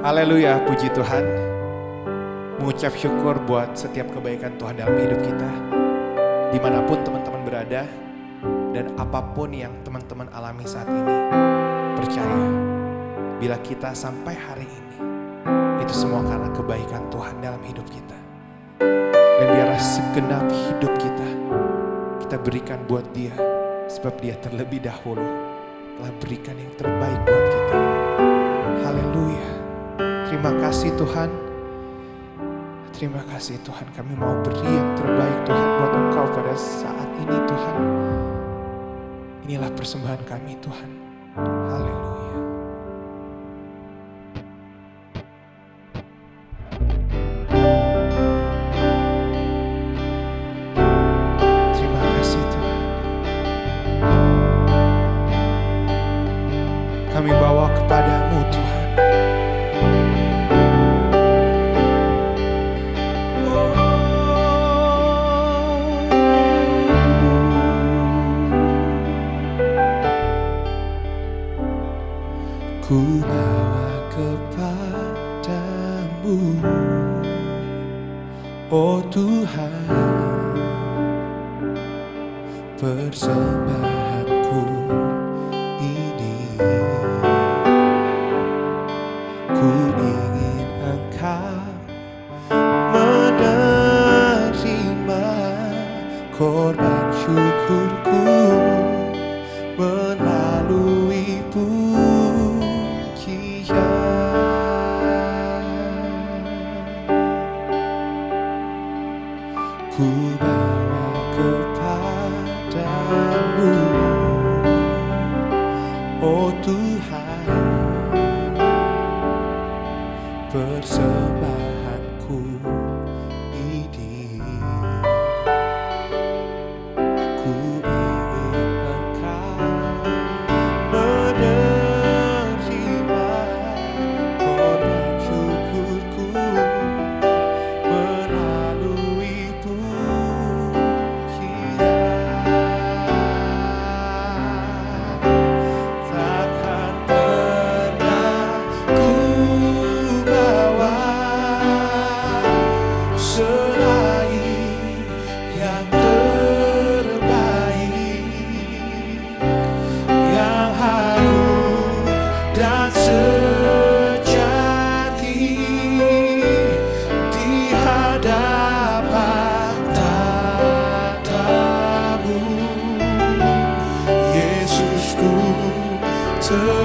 Haleluya, puji Tuhan. Mengucap syukur buat setiap kebaikan Tuhan dalam hidup kita. Dimanapun teman-teman berada, dan apapun yang teman-teman alami saat ini, percaya, bila kita sampai hari ini, itu semua karena kebaikan Tuhan dalam hidup kita. Dan biarlah segenap hidup kita berikan buat Dia, sebab Dia terlebih dahulu telah berikan yang terbaik buat kita. Haleluya. Terima kasih Tuhan. Terima kasih Tuhan, kami mau beri yang terbaik Tuhan buat Engkau pada saat ini Tuhan. Inilah persembahan kami Tuhan. Haleluya. Terima kasih Tuhan. Kami bawa kepadamu Tuhan. Ku bawa kepadamu, oh Tuhan, persembahanku ini. Ku ingin Engkau menerima korban syukurku melalui ku bawa kepadamu, oh Tuhan, persembahanku ini. Ku ingin Engkau menerima korban syukurku melalui takkan pernah ku bawa selain yang terbaik, yang harum dan sejati di hadapan tatamu. Yesusku, terimalah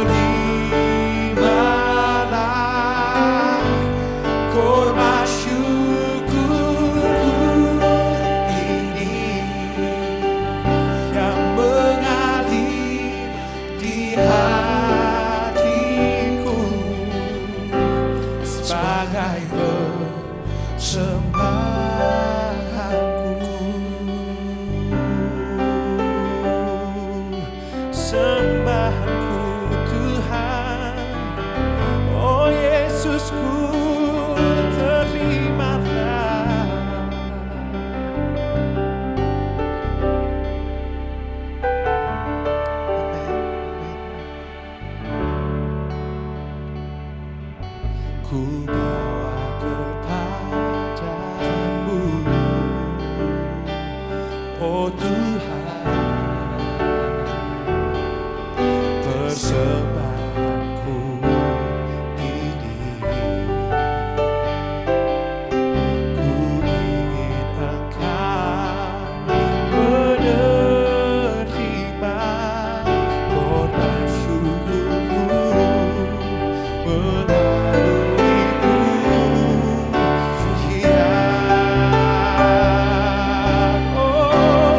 korban syukurku ini yang mengalir di hatiku sebagai persembahanku. Sembahanku Tuhan, oh Yesusku, terimalah. Ku bawa kepadamu, oh Tuhan, persembahanku ini. Ku ingin Engkau menerima korban syukurku melalui pujian. Oh,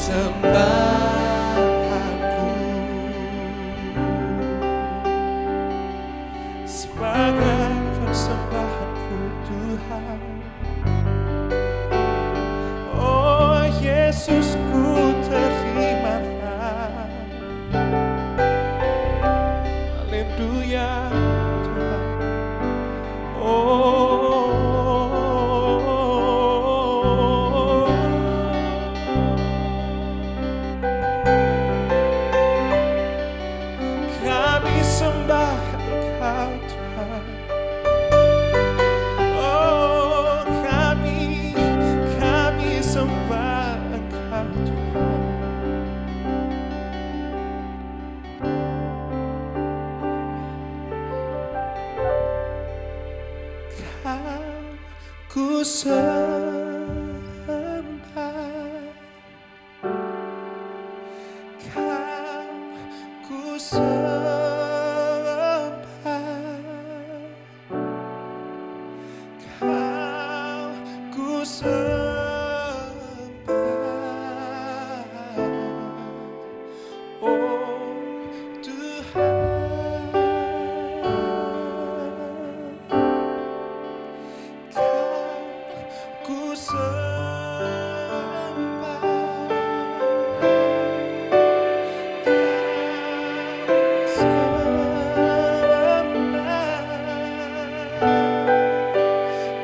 sembahanku, sebagai persembahanku Tuhan. Oh Yesusku, terimalah. Haleluya Tuhan. Kami sembah Engkau Tuhan. Oh kami sembah Engkau Tuhan. Ku sembah, ku sembah, ku sembah, oh Tuhan. Ku sembah,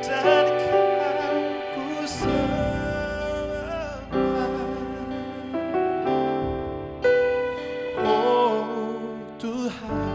dan ku sembah, oh Tuhan.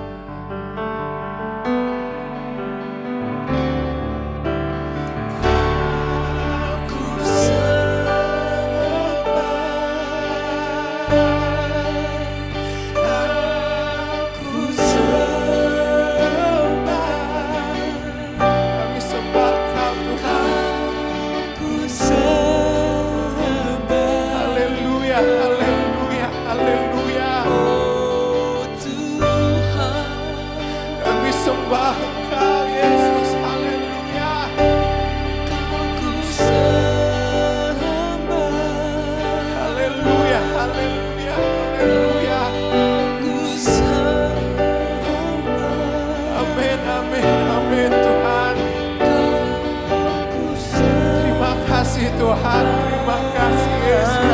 Sembah Engkau Yesus, haleluya. Ku sembah, haleluya, haleluya, haleluya. Ku sembah, amin, amin, amin Tuhan. Terima kasih Tuhan, terima kasih Yesus.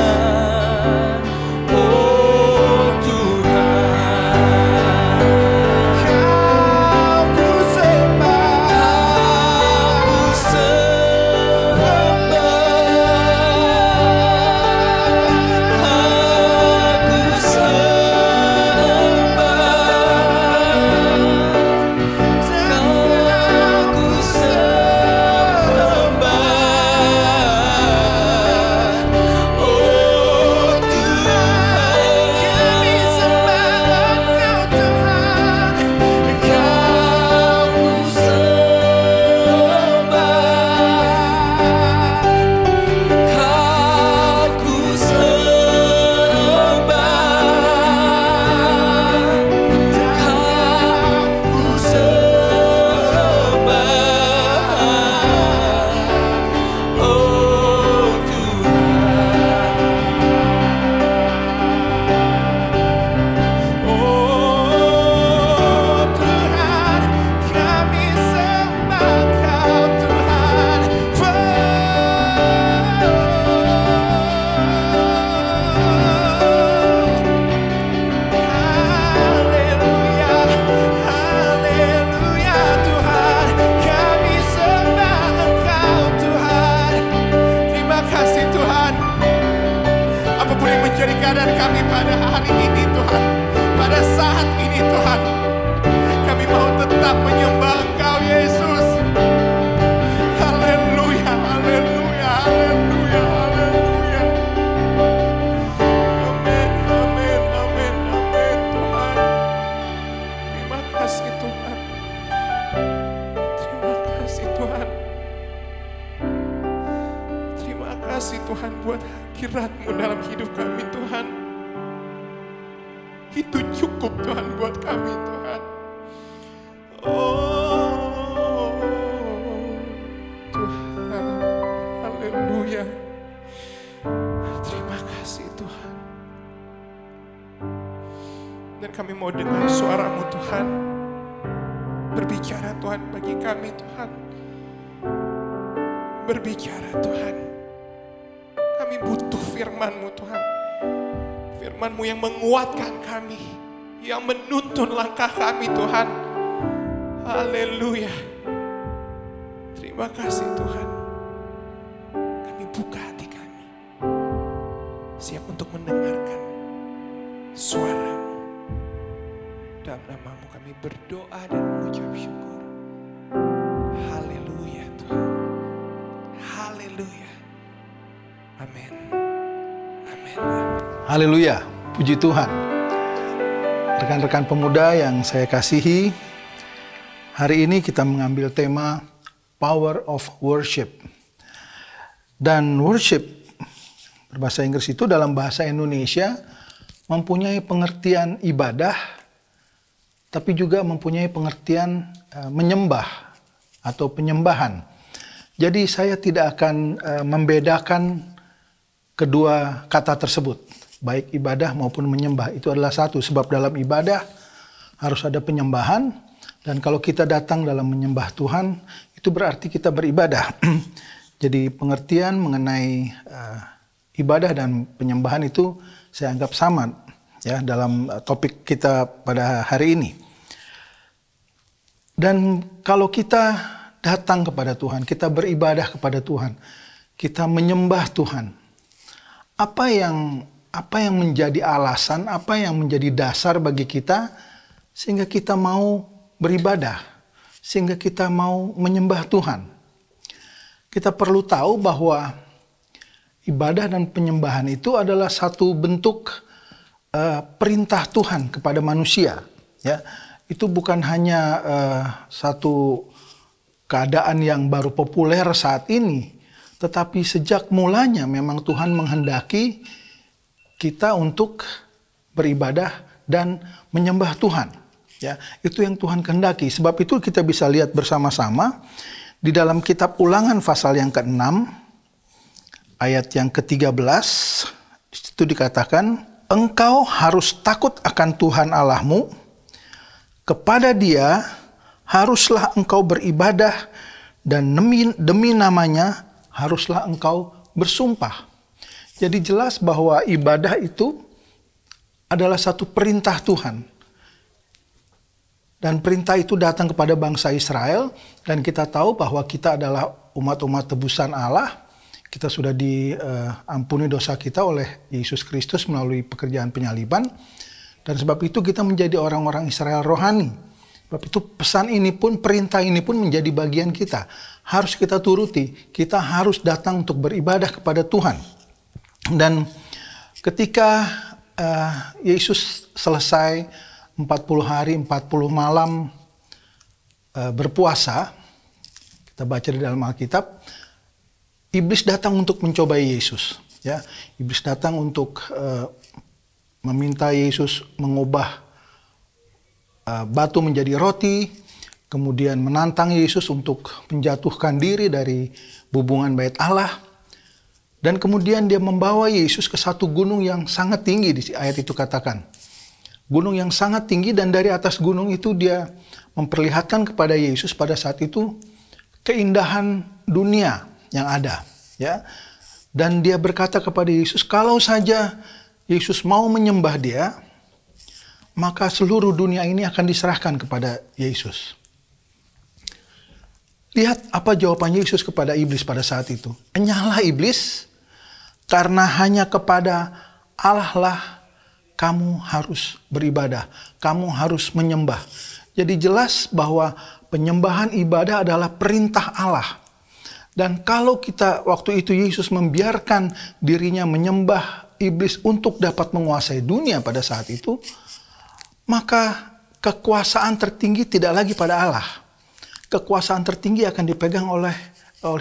Keadaan kami pada hari ini Tuhan, pada saat ini Tuhan, kami mau tetap menyembah Engkau Yesus. Haleluya, haleluya, haleluya, haleluya. Amin, amin, amin, amin Tuhan. Terima kasih Tuhan. Terima kasih Tuhan. Terima kasih Tuhan buat hadirat-Mu dalam hidup kami Tuhan. Itu cukup Tuhan buat kami Tuhan. Oh Tuhan, haleluya. Terima kasih Tuhan. Dan kami mau dengar suara-Mu Tuhan. Berbicara Tuhan bagi kami Tuhan. Berbicara Tuhan. Kami butuh firman-Mu Tuhan. Firman-Mu yang menguatkan kami. Yang menuntun langkah kami Tuhan. Haleluya. Terima kasih Tuhan. Kami buka hati kami. Siap untuk mendengarkan suara-Mu. Dalam nama-Mu kami berdoa dan mengucap syukur. Haleluya Tuhan. Haleluya. Amin. Amin. Haleluya, puji Tuhan. Rekan-rekan pemuda yang saya kasihi, hari ini kita mengambil tema Power of Worship. Dan worship berbahasa Inggris itu dalam bahasa Indonesia mempunyai pengertian ibadah, tapi juga mempunyai pengertian menyembah atau penyembahan. Jadi saya tidak akan membedakan kedua kata tersebut, baik ibadah maupun menyembah. Itu adalah satu, sebab dalam ibadah harus ada penyembahan, dan kalau kita datang dalam menyembah Tuhan, itu berarti kita beribadah. Jadi pengertian mengenai ibadah dan penyembahan itu saya anggap sama ya dalam topik kita pada hari ini. Dan kalau kita datang kepada Tuhan, kita beribadah kepada Tuhan, kita menyembah Tuhan, apa yang menjadi alasan, apa yang menjadi dasar bagi kita sehingga kita mau beribadah, sehingga kita mau menyembah Tuhan? Kita perlu tahu bahwa ibadah dan penyembahan itu adalah satu bentuk perintah Tuhan kepada manusia. Ya, itu bukan hanya satu keadaan yang baru populer saat ini, tetapi sejak mulanya memang Tuhan menghendaki kita untuk beribadah dan menyembah Tuhan. Ya, itu yang Tuhan kehendaki. Sebab itu kita bisa lihat bersama-sama di dalam kitab Ulangan pasal yang ke-6 ayat yang ke-13, itu dikatakan, engkau harus takut akan Tuhan Allahmu, kepada Dia haruslah engkau beribadah, dan demi namanya haruslah engkau bersumpah. Jadi jelas bahwa ibadah itu adalah satu perintah Tuhan. Dan perintah itu datang kepada bangsa Israel, dan kita tahu bahwa kita adalah umat-umat tebusan Allah. Kita sudah diampuni dosa kita oleh Yesus Kristus melalui pekerjaan penyaliban. Dan sebab itu kita menjadi orang-orang Israel rohani. Sebab itu pesan ini pun, perintah ini pun menjadi bagian kita. Harus kita turuti, kita harus datang untuk beribadah kepada Tuhan. Dan ketika Yesus selesai 40 hari, 40 malam berpuasa, kita baca di dalam Alkitab, iblis datang untuk mencobai Yesus. Ya, iblis datang untuk meminta Yesus mengubah batu menjadi roti, kemudian menantang Yesus untuk menjatuhkan diri dari hubungan bait Allah, dan kemudian dia membawa Yesus ke satu gunung yang sangat tinggi, di ayat itu katakan. Gunung yang sangat tinggi, dan dari atas gunung itu dia memperlihatkan kepada Yesus pada saat itu keindahan dunia yang ada, ya. Dan dia berkata kepada Yesus, kalau saja Yesus mau menyembah dia, maka seluruh dunia ini akan diserahkan kepada Yesus. Lihat apa jawaban Yesus kepada iblis pada saat itu. Enyahlah iblis, karena hanya kepada Allah lah kamu harus beribadah, kamu harus menyembah. Jadi jelas bahwa penyembahan ibadah adalah perintah Allah. Dan kalau kita waktu itu Yesus membiarkan dirinya menyembah iblis untuk dapat menguasai dunia pada saat itu, maka kekuasaan tertinggi tidak lagi pada Allah. Kekuasaan tertinggi akan dipegang oleh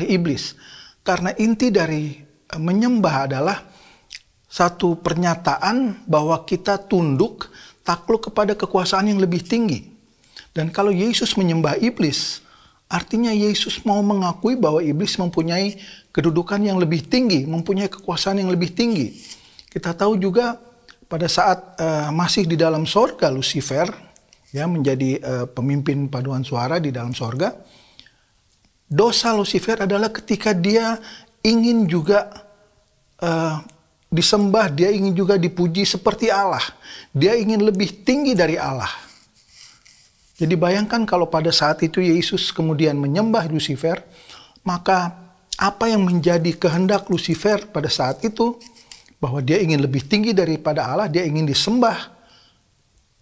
iblis. Karena inti dari menyembah adalah satu pernyataan bahwa kita tunduk, takluk kepada kekuasaan yang lebih tinggi. Dan kalau Yesus menyembah iblis, artinya Yesus mau mengakui bahwa iblis mempunyai kedudukan yang lebih tinggi, mempunyai kekuasaan yang lebih tinggi. Kita tahu juga pada saat masih di dalam sorga Lucifer, ya, menjadi pemimpin paduan suara di dalam sorga. Dosa Lucifer adalah ketika dia ingin juga disembah, dia ingin juga dipuji seperti Allah. Dia ingin lebih tinggi dari Allah. Jadi bayangkan kalau pada saat itu Yesus kemudian menyembah Lucifer, maka apa yang menjadi kehendak Lucifer pada saat itu, bahwa dia ingin lebih tinggi daripada Allah, dia ingin disembah,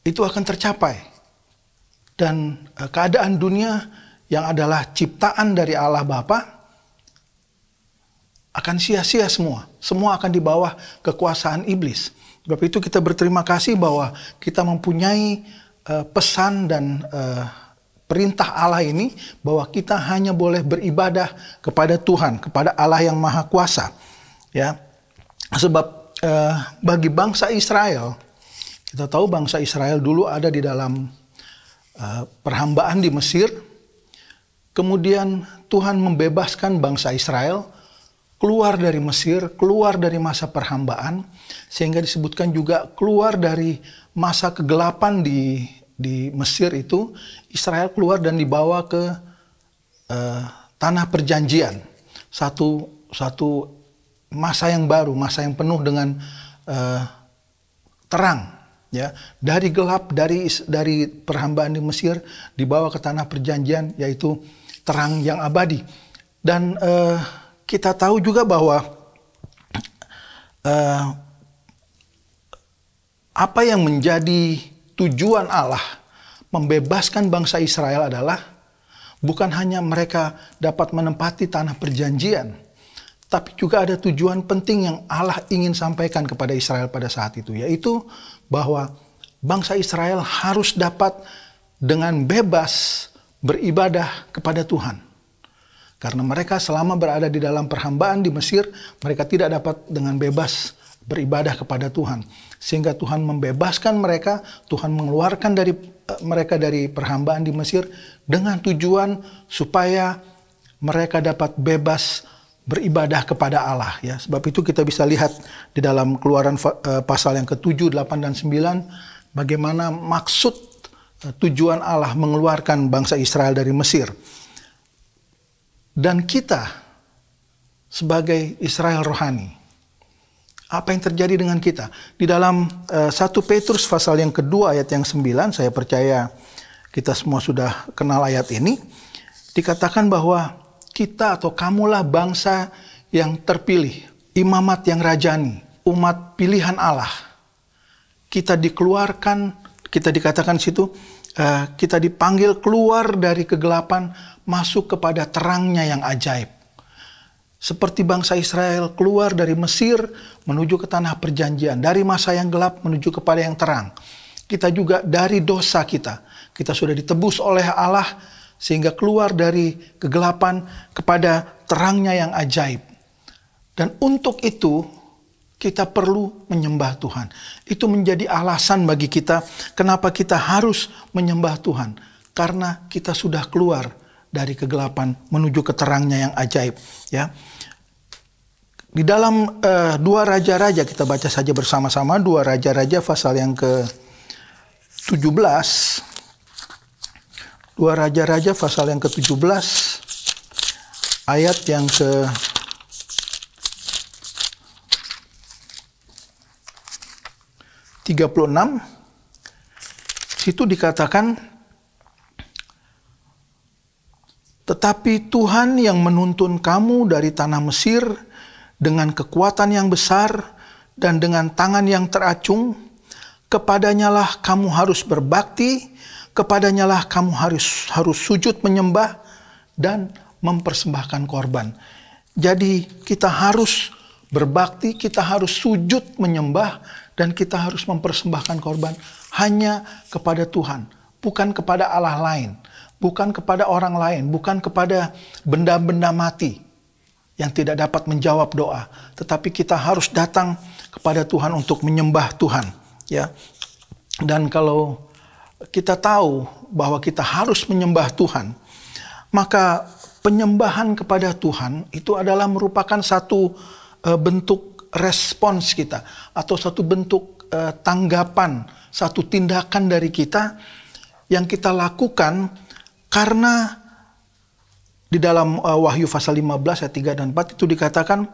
itu akan tercapai. Dan keadaan dunia yang adalah ciptaan dari Allah Bapa akan sia-sia semua. Semua akan di bawah kekuasaan iblis. Sebab itu kita berterima kasih bahwa kita mempunyai pesan dan perintah Allah ini, bahwa kita hanya boleh beribadah kepada Tuhan, kepada Allah yang Maha Kuasa. Ya. Sebab bagi bangsa Israel, kita tahu bangsa Israel dulu ada di dalam perhambaan di Mesir. Kemudian Tuhan membebaskan bangsa Israel keluar dari Mesir, keluar dari masa perhambaan, sehingga disebutkan juga keluar dari masa kegelapan di Mesir itu. Israel keluar dan dibawa ke tanah perjanjian, satu masa yang baru, masa yang penuh dengan terang, ya. Dari gelap, dari perhambaan di Mesir dibawa ke tanah perjanjian, yaitu terang yang abadi. Dan kita tahu juga bahwa apa yang menjadi tujuan Allah membebaskan bangsa Israel adalah bukan hanya mereka dapat menempati tanah perjanjian, tapi juga ada tujuan penting yang Allah ingin sampaikan kepada Israel pada saat itu, yaitu bahwa bangsa Israel harus dapat dengan bebas beribadah kepada Tuhan. Karena mereka selama berada di dalam perhambaan di Mesir, mereka tidak dapat dengan bebas beribadah kepada Tuhan. Sehingga Tuhan membebaskan mereka, Tuhan mengeluarkan mereka dari perhambaan di Mesir dengan tujuan supaya mereka dapat bebas beribadah kepada Allah, ya. Sebab itu kita bisa lihat di dalam Keluaran pasal yang ke-7, 8 dan 9 bagaimana maksud tujuan Allah mengeluarkan bangsa Israel dari Mesir. Dan kita sebagai Israel rohani, apa yang terjadi dengan kita? Di dalam 1 Petrus pasal yang kedua ayat yang 9, saya percaya kita semua sudah kenal ayat ini. Dikatakan bahwa kita atau kamulah bangsa yang terpilih, imamat yang rajani, umat pilihan Allah. Kita dikeluarkan, kita dikatakan situ, kita dipanggil keluar dari kegelapan, masuk kepada terangnya yang ajaib. Seperti bangsa Israel keluar dari Mesir menuju ke tanah perjanjian, dari masa yang gelap menuju kepada yang terang. Kita juga dari dosa kita sudah ditebus oleh Allah, sehingga keluar dari kegelapan kepada terangnya yang ajaib. Dan untuk itu kita perlu menyembah Tuhan. Itu menjadi alasan bagi kita kenapa kita harus menyembah Tuhan. Karena kita sudah keluar dari kegelapan menuju ke terangnya yang ajaib, ya. Di dalam 2 Raja-Raja, kita baca saja bersama-sama 2 Raja-Raja pasal yang ke-17. 2 Raja-Raja pasal yang ke-17 ayat yang ke-36. Situ dikatakan, tetapi Tuhan yang menuntun kamu dari tanah Mesir dengan kekuatan yang besar dan dengan tangan yang teracung, kepadanyalah kamu harus berbakti, kepadanyalah kamu harus sujud menyembah dan mempersembahkan korban. Jadi kita harus berbakti, kita harus sujud menyembah, dan kita harus mempersembahkan korban hanya kepada Tuhan, bukan kepada Allah lain. Bukan kepada orang lain, bukan kepada benda-benda mati yang tidak dapat menjawab doa, tetapi kita harus datang kepada Tuhan untuk menyembah Tuhan, ya. Dan kalau kita tahu bahwa kita harus menyembah Tuhan, maka penyembahan kepada Tuhan itu adalah merupakan satu bentuk respons kita atau satu bentuk tanggapan, satu tindakan dari kita yang kita lakukan karena di dalam Wahyu pasal 15 ayat 3 dan 4 itu dikatakan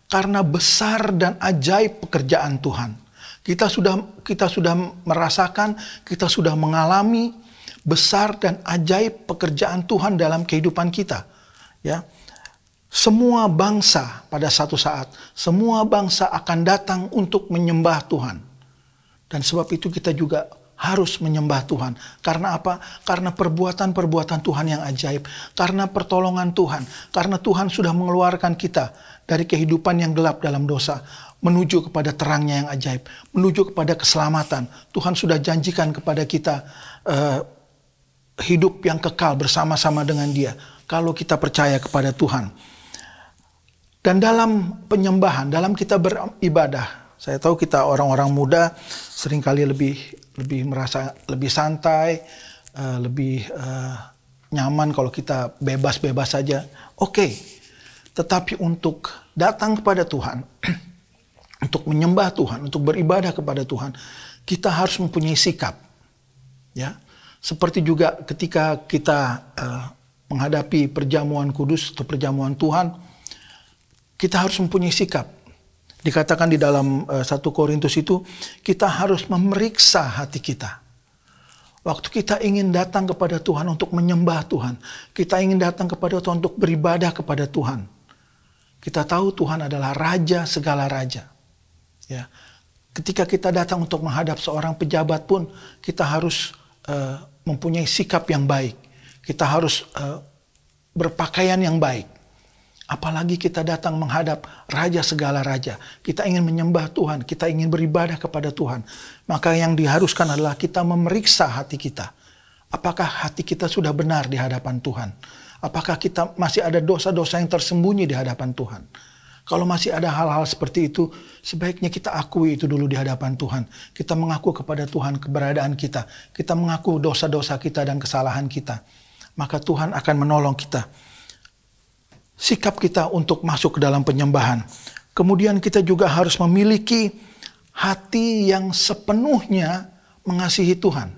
karena besar dan ajaib pekerjaan Tuhan. Kita sudah merasakan, kita sudah mengalami besar dan ajaib pekerjaan Tuhan dalam kehidupan kita. Ya. Semua bangsa pada satu saat, semua bangsa akan datang untuk menyembah Tuhan. Dan sebab itu kita juga harus menyembah Tuhan. Karena apa? Karena perbuatan-perbuatan Tuhan yang ajaib. Karena pertolongan Tuhan. Karena Tuhan sudah mengeluarkan kita dari kehidupan yang gelap dalam dosa. Menuju kepada terangnya yang ajaib. Menuju kepada keselamatan. Tuhan sudah janjikan kepada kita hidup yang kekal bersama-sama dengan Dia. Kalau kita percaya kepada Tuhan. Dan dalam penyembahan, dalam kita beribadah, saya tahu kita orang-orang muda seringkali lebih merasa lebih santai, lebih nyaman kalau kita bebas-bebas saja. Oke. Tetapi untuk datang kepada Tuhan, untuk menyembah Tuhan, untuk beribadah kepada Tuhan, kita harus mempunyai sikap. Ya. Seperti juga ketika kita menghadapi perjamuan kudus atau perjamuan Tuhan, kita harus mempunyai sikap. Dikatakan di dalam 1 Korintus itu, kita harus memeriksa hati kita. Waktu kita ingin datang kepada Tuhan untuk menyembah Tuhan, kita ingin datang kepada Tuhan untuk beribadah kepada Tuhan. Kita tahu Tuhan adalah Raja segala raja. Ya. Ketika kita datang untuk menghadap seorang pejabat pun, kita harus mempunyai sikap yang baik. Kita harus berpakaian yang baik. Apalagi kita datang menghadap Raja segala raja. Kita ingin menyembah Tuhan. Kita ingin beribadah kepada Tuhan. Maka yang diharuskan adalah kita memeriksa hati kita. Apakah hati kita sudah benar di hadapan Tuhan? Apakah kita masih ada dosa-dosa yang tersembunyi di hadapan Tuhan? Kalau masih ada hal-hal seperti itu, sebaiknya kita akui itu dulu di hadapan Tuhan. Kita mengaku kepada Tuhan keberadaan kita. Kita mengaku dosa-dosa kita dan kesalahan kita. Maka Tuhan akan menolong kita. Sikap kita untuk masuk ke dalam penyembahan. Kemudian kita juga harus memiliki hati yang sepenuhnya mengasihi Tuhan.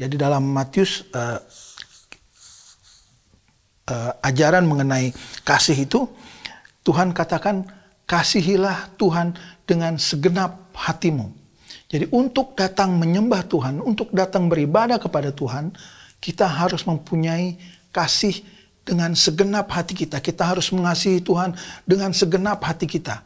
Jadi dalam Matius ajaran mengenai kasih itu, Tuhan katakan kasihilah Tuhan dengan segenap hatimu. Jadi untuk datang menyembah Tuhan, untuk datang beribadah kepada Tuhan, kita harus mempunyai kasih dengan segenap hati kita. Kita harus mengasihi Tuhan dengan segenap hati kita.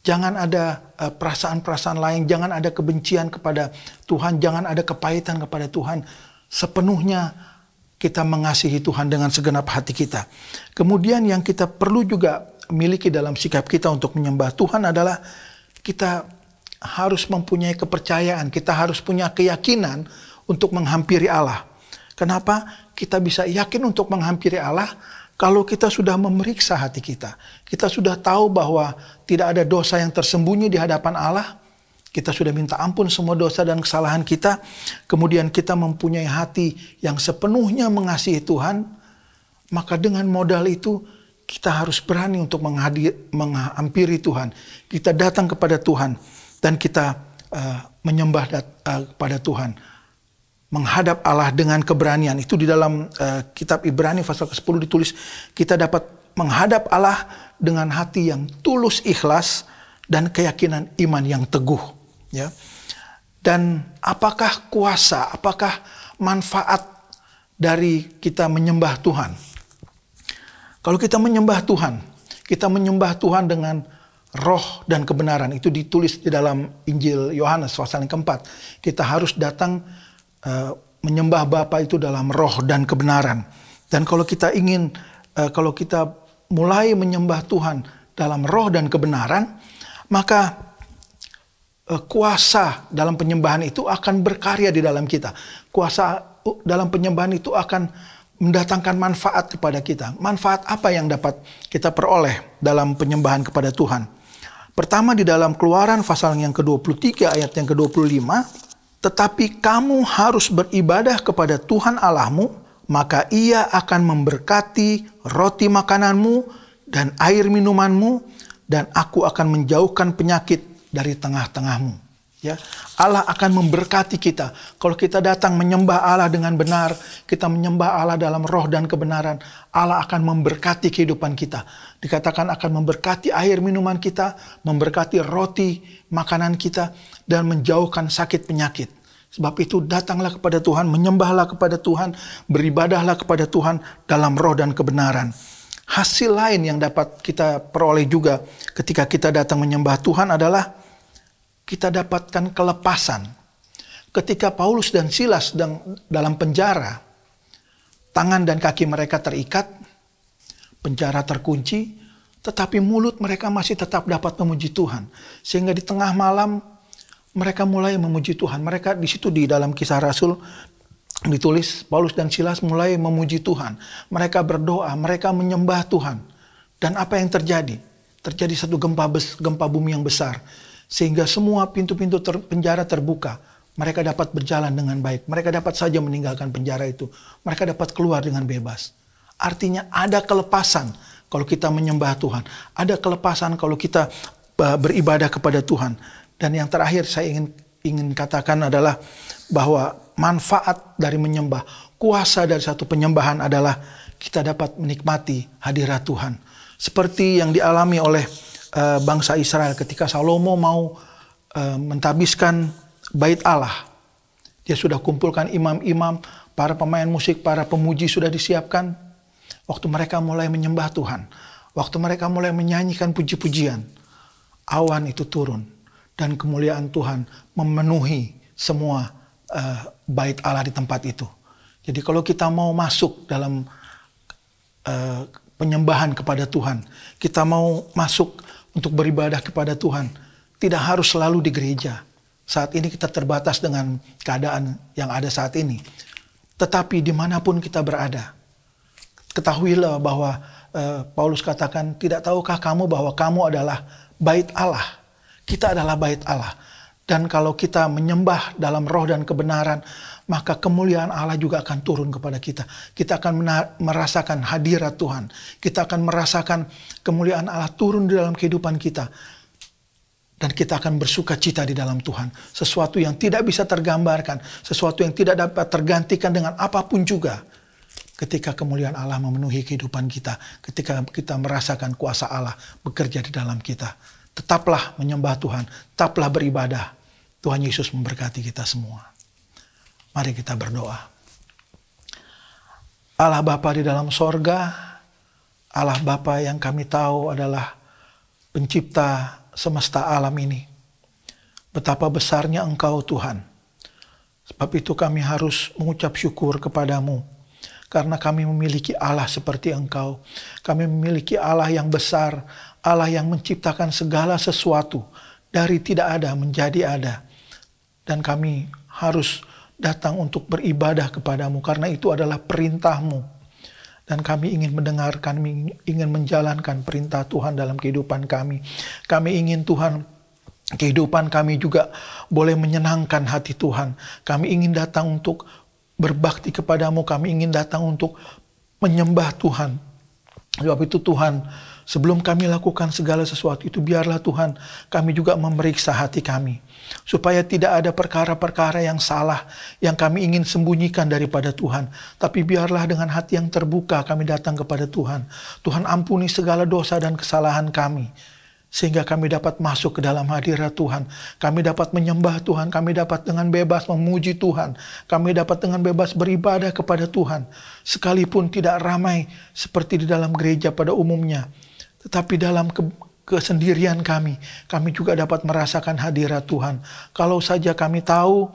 Jangan ada perasaan-perasaan lain. Jangan ada kebencian kepada Tuhan. Jangan ada kepahitan kepada Tuhan. Sepenuhnya kita mengasihi Tuhan dengan segenap hati kita. Kemudian yang kita perlu juga miliki dalam sikap kita untuk menyembah Tuhan adalah kita harus mempunyai kepercayaan. Kita harus punya keyakinan untuk menghampiri Allah. Kenapa? Kita bisa yakin untuk menghampiri Allah kalau kita sudah memeriksa hati kita. Kita sudah tahu bahwa tidak ada dosa yang tersembunyi di hadapan Allah. Kita sudah minta ampun semua dosa dan kesalahan kita. Kemudian kita mempunyai hati yang sepenuhnya mengasihi Tuhan. Maka dengan modal itu kita harus berani untuk menghampiri Tuhan. Kita datang kepada Tuhan dan kita menyembah kepada Tuhan. Menghadap Allah dengan keberanian. Itu di dalam kitab Ibrani pasal ke-10 ditulis, kita dapat menghadap Allah dengan hati yang tulus ikhlas dan keyakinan iman yang teguh. Ya. Dan apakah kuasa, apakah manfaat dari kita menyembah Tuhan? Kalau kita menyembah Tuhan dengan roh dan kebenaran. Itu ditulis di dalam Injil Yohanes pasal yang keempat. Kita harus datang menyembah Bapa itu dalam roh dan kebenaran. Dan kalau kita ingin, kalau kita mulai menyembah Tuhan dalam roh dan kebenaran, maka kuasa dalam penyembahan itu akan berkarya di dalam kita. Kuasa dalam penyembahan itu akan mendatangkan manfaat kepada kita. Manfaat apa yang dapat kita peroleh dalam penyembahan kepada Tuhan? Pertama di dalam Keluaran pasal yang ke-23 ayat yang ke-25, tetapi kamu harus beribadah kepada Tuhan Allahmu, maka Ia akan memberkati roti makananmu dan air minumanmu, dan aku akan menjauhkan penyakit dari tengah-tengahmu. Ya, Allah akan memberkati kita. Kalau kita datang menyembah Allah dengan benar, kita menyembah Allah dalam roh dan kebenaran, Allah akan memberkati kehidupan kita. Dikatakan akan memberkati air minuman kita, memberkati roti makanan kita, dan menjauhkan sakit penyakit. Sebab itu datanglah kepada Tuhan, menyembahlah kepada Tuhan, beribadahlah kepada Tuhan dalam roh dan kebenaran. Hasil lain yang dapat kita peroleh juga ketika kita datang menyembah Tuhan adalah kita dapatkan kelepasan. Ketika Paulus dan Silas sedang dalam penjara, tangan dan kaki mereka terikat, penjara terkunci, tetapi mulut mereka masih tetap dapat memuji Tuhan. Sehingga di tengah malam mereka mulai memuji Tuhan. Mereka di situ di dalam Kisah Rasul ditulis Paulus dan Silas mulai memuji Tuhan. Mereka berdoa, mereka menyembah Tuhan. Dan apa yang terjadi? Terjadi satu gempa bumi yang besar. Sehingga semua pintu-pintu penjara terbuka. Mereka dapat berjalan dengan baik. Mereka dapat saja meninggalkan penjara itu. Mereka dapat keluar dengan bebas. Artinya ada kelepasan kalau kita menyembah Tuhan. Ada kelepasan kalau kita beribadah kepada Tuhan. Dan yang terakhir saya ingin katakan adalah bahwa manfaat dari menyembah, kuasa dari satu penyembahan adalah kita dapat menikmati hadirat Tuhan. Seperti yang dialami oleh bangsa Israel ketika Salomo mau mentabiskan bait Allah. Dia sudah kumpulkan imam-imam, para pemain musik, para pemuji sudah disiapkan. Waktu mereka mulai menyembah Tuhan, waktu mereka mulai menyanyikan puji-pujian, awan itu turun dan kemuliaan Tuhan memenuhi semua bait Allah di tempat itu. Jadi kalau kita mau masuk dalam penyembahan kepada Tuhan, kita mau masuk untuk beribadah kepada Tuhan, tidak harus selalu di gereja. Saat ini kita terbatas dengan keadaan yang ada saat ini. Tetapi dimanapun kita berada, ketahuilah bahwa Paulus katakan, tidak tahukah kamu bahwa kamu adalah bait Allah? Kita adalah bait Allah. Dan kalau kita menyembah dalam roh dan kebenaran, maka kemuliaan Allah juga akan turun kepada kita. Kita akan merasakan hadirat Tuhan. Kita akan merasakan kemuliaan Allah turun di dalam kehidupan kita. Dan kita akan bersuka cita di dalam Tuhan. Sesuatu yang tidak bisa tergambarkan. Sesuatu yang tidak dapat tergantikan dengan apapun juga. Ketika kemuliaan Allah memenuhi kehidupan kita. Ketika kita merasakan kuasa Allah bekerja di dalam kita. Tetaplah menyembah Tuhan. Tetaplah beribadah. Tuhan Yesus memberkati kita semua. Mari kita berdoa. Allah Bapa di dalam sorga, Allah Bapa yang kami tahu adalah pencipta semesta alam ini. Betapa besarnya Engkau Tuhan. Sebab itu kami harus mengucap syukur kepadamu. Karena kami memiliki Allah seperti Engkau. Kami memiliki Allah yang besar. Allah yang menciptakan segala sesuatu. Dari tidak ada menjadi ada. Dan kami harus datang untuk beribadah kepadamu karena itu adalah perintahmu. Dan kami ingin mendengar, kami ingin menjalankan perintah Tuhan dalam kehidupan kami. Kami ingin Tuhan, kehidupan kami juga boleh menyenangkan hati Tuhan. Kami ingin datang untuk berbakti kepadamu, kami ingin datang untuk menyembah Tuhan. Sebab itu Tuhan, sebelum kami lakukan segala sesuatu itu, biarlah Tuhan kami juga memeriksa hati kami. Supaya tidak ada perkara-perkara yang salah yang kami ingin sembunyikan daripada Tuhan. Tapi biarlah dengan hati yang terbuka kami datang kepada Tuhan. Tuhan ampuni segala dosa dan kesalahan kami. Sehingga kami dapat masuk ke dalam hadirat Tuhan. Kami dapat menyembah Tuhan. Kami dapat dengan bebas memuji Tuhan. Kami dapat dengan bebas beribadah kepada Tuhan. Sekalipun tidak ramai seperti di dalam gereja pada umumnya. Tetapi dalam kesendirian kami juga dapat merasakan hadirat Tuhan. Kalau saja kami tahu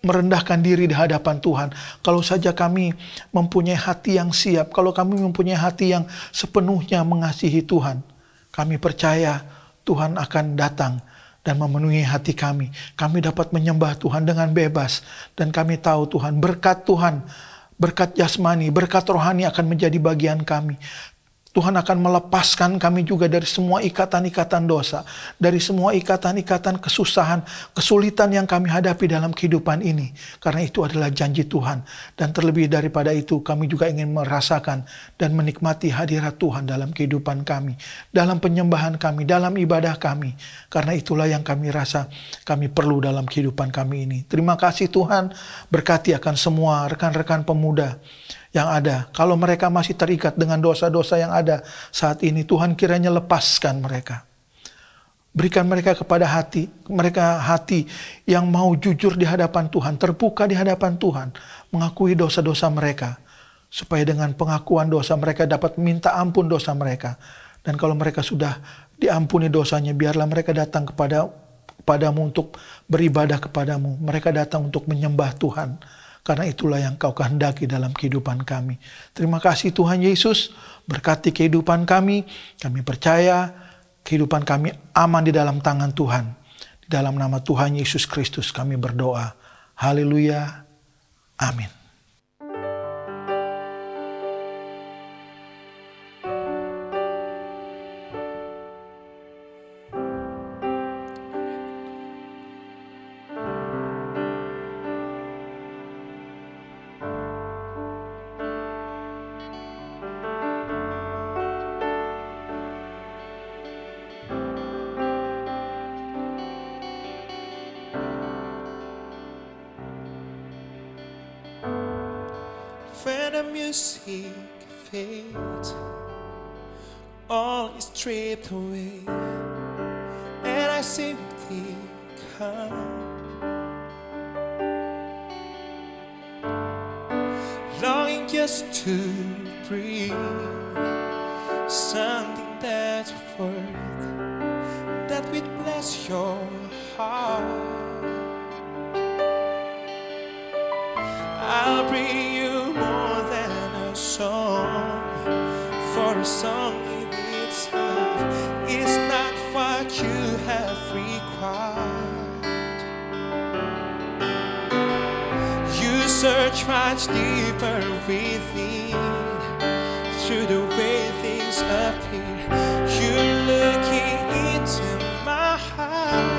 merendahkan diri di hadapan Tuhan. Kalau saja kami mempunyai hati yang siap. Kalau kami mempunyai hati yang sepenuhnya mengasihi Tuhan. Kami percaya Tuhan akan datang dan memenuhi hati kami. Kami dapat menyembah Tuhan dengan bebas. Dan kami tahu Tuhan, berkat jasmani, berkat rohani akan menjadi bagian kami. Tuhan akan melepaskan kami juga dari semua ikatan-ikatan dosa, dari semua ikatan-ikatan kesusahan, kesulitan yang kami hadapi dalam kehidupan ini. Karena itu adalah janji Tuhan. Dan terlebih daripada itu, kami juga ingin merasakan dan menikmati hadirat Tuhan dalam kehidupan kami, dalam penyembahan kami, dalam ibadah kami. Karena itulah yang kami rasa kami perlu dalam kehidupan kami ini. Terima kasih Tuhan, berkati akan semua rekan-rekan pemuda yang ada. Kalau mereka masih terikat dengan dosa-dosa yang ada saat ini, Tuhan kiranya lepaskan mereka. Berikan mereka kepada hati yang mau jujur di hadapan Tuhan, terbuka di hadapan Tuhan, mengakui dosa-dosa mereka. Supaya dengan pengakuan dosa mereka dapat minta ampun dosa mereka. Dan kalau mereka sudah diampuni dosanya, biarlah mereka datang kepadamu untuk beribadah kepadamu. Mereka datang untuk menyembah Tuhan. Karena itulah yang Kau kehendaki dalam kehidupan kami. Terima kasih Tuhan Yesus, berkati kehidupan kami. Kami percaya kehidupan kami aman di dalam tangan Tuhan. Di dalam nama Tuhan Yesus Kristus kami berdoa. Haleluya. Amin. When the music fades, all is stripped away, and I simply come, longing just to breathe something that's worth that would bless your heart. I'll bring you more than a song, for a song in itself is not what you have required. You search much deeper within, through the way things appear. You're looking into my heart.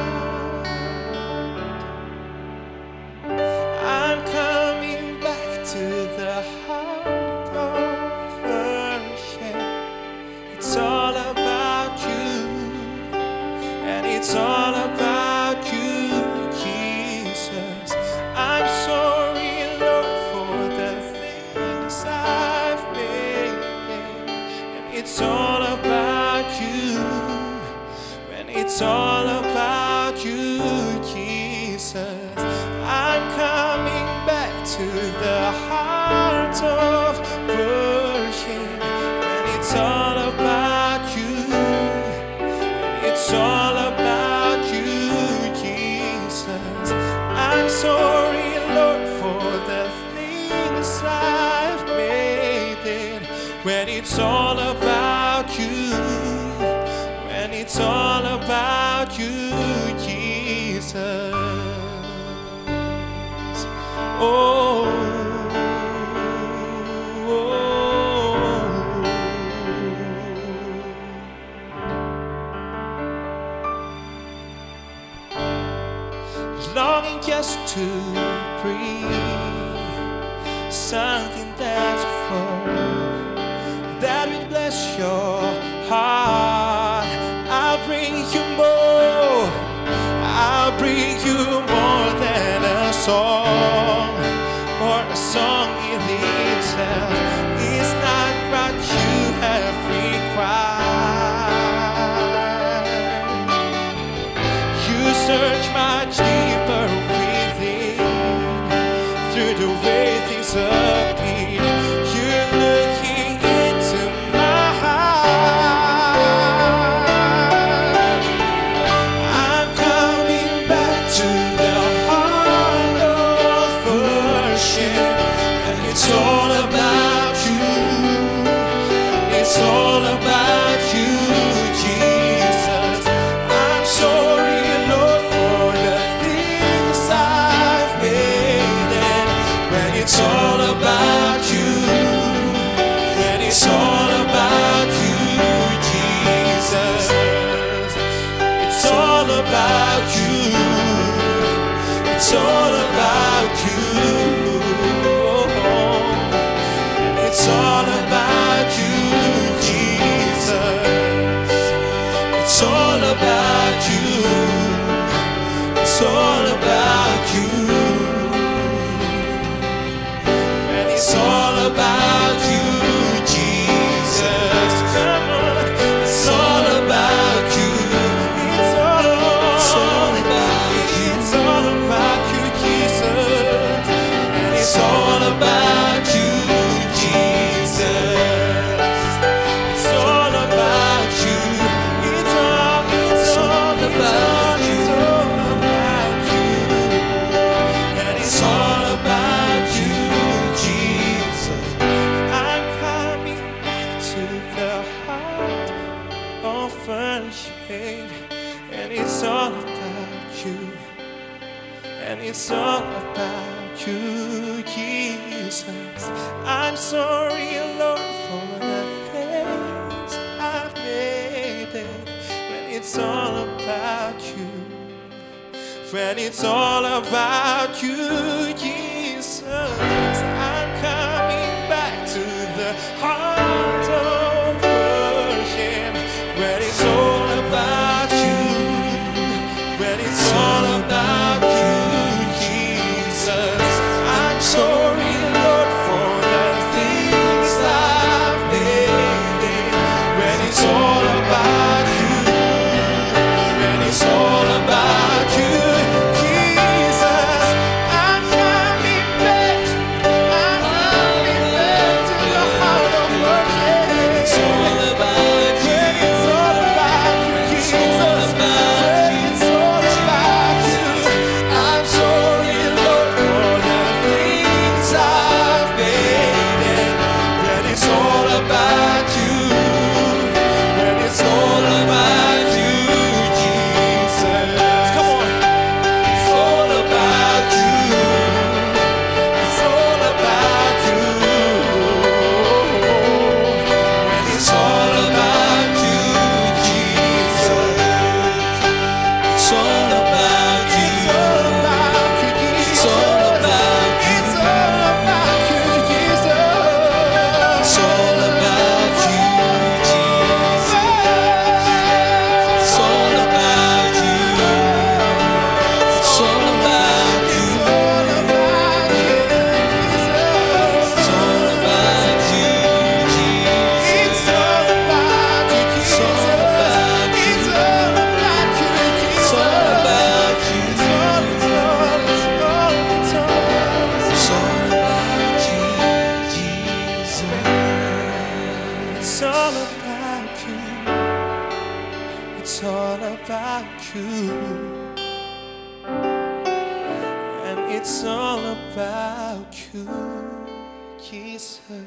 To the heart of worship, it's all about you, and it's all about you, Jesus. I'm sorry, Lord, for the things I've made, and it's all about you, and it's all about you, Jesus. I'm coming back to the heart of worship, and it's all about you, and it's all about you, Jesus. I'm sorry, Lord, for the things I've made it, when it's all about you, when it's all about you, Jesus. Oh, longing just to breathe something that's full, that will bless your heart. I'll bring you more, I'll bring you more than a song, or a song in itself is not what you have required. You search much deeper within, through the way things appear. You're looking into my heart. I'm coming back to the heart of worship, and it's all about you, it's all about you, Jesus. I'm sorry, Lord, for the things about you. It's all about you. And it's all about you, Jesus. It's all about you. It's all about you. And it's all about you, Jesus. Come on. It's all about you. It's all about you. It's all about you, Jesus. And it's all about you, Jesus. It's all about you. It's all about you. It's all about you. And it's all about you, Jesus. I'm coming back to the heart of worship. And it's all about you. And it's all about you, Jesus. I'm sorry, Lord, for the things I've made it. When it's all about you. When it's all about you, Jesus. I'm coming back to the heart of worship. When it's all about you. When it's all about you, Jesus. I'm sorry, Lord, for the things I've made it. When it's all about you. When it's all about you, Jesus. I'm coming back. I'm coming back to the heart of worship. When it's all about you. When it's all about you, Jesus. When it's all about you. I'm sorry, Lord, for the things I've made it. When it's all about you. When it's all about you, Jesus. Come on. It's all about you. It's all about you. When it's all about you, Jesus. It's all about you. It's all about you, Jesus. It's all about you. It's all about you, Jesus. It's all about you, Jesus. It's all about you. It's all about you. It's all about you, Jesus. It's all about you, Jesus. It's all about you, Jesus. It's all about you. It's all about you, Jesus. It's all about you. It's all about you, Jesus. It's all about you. It's all about you. And it's all about you, Jesus.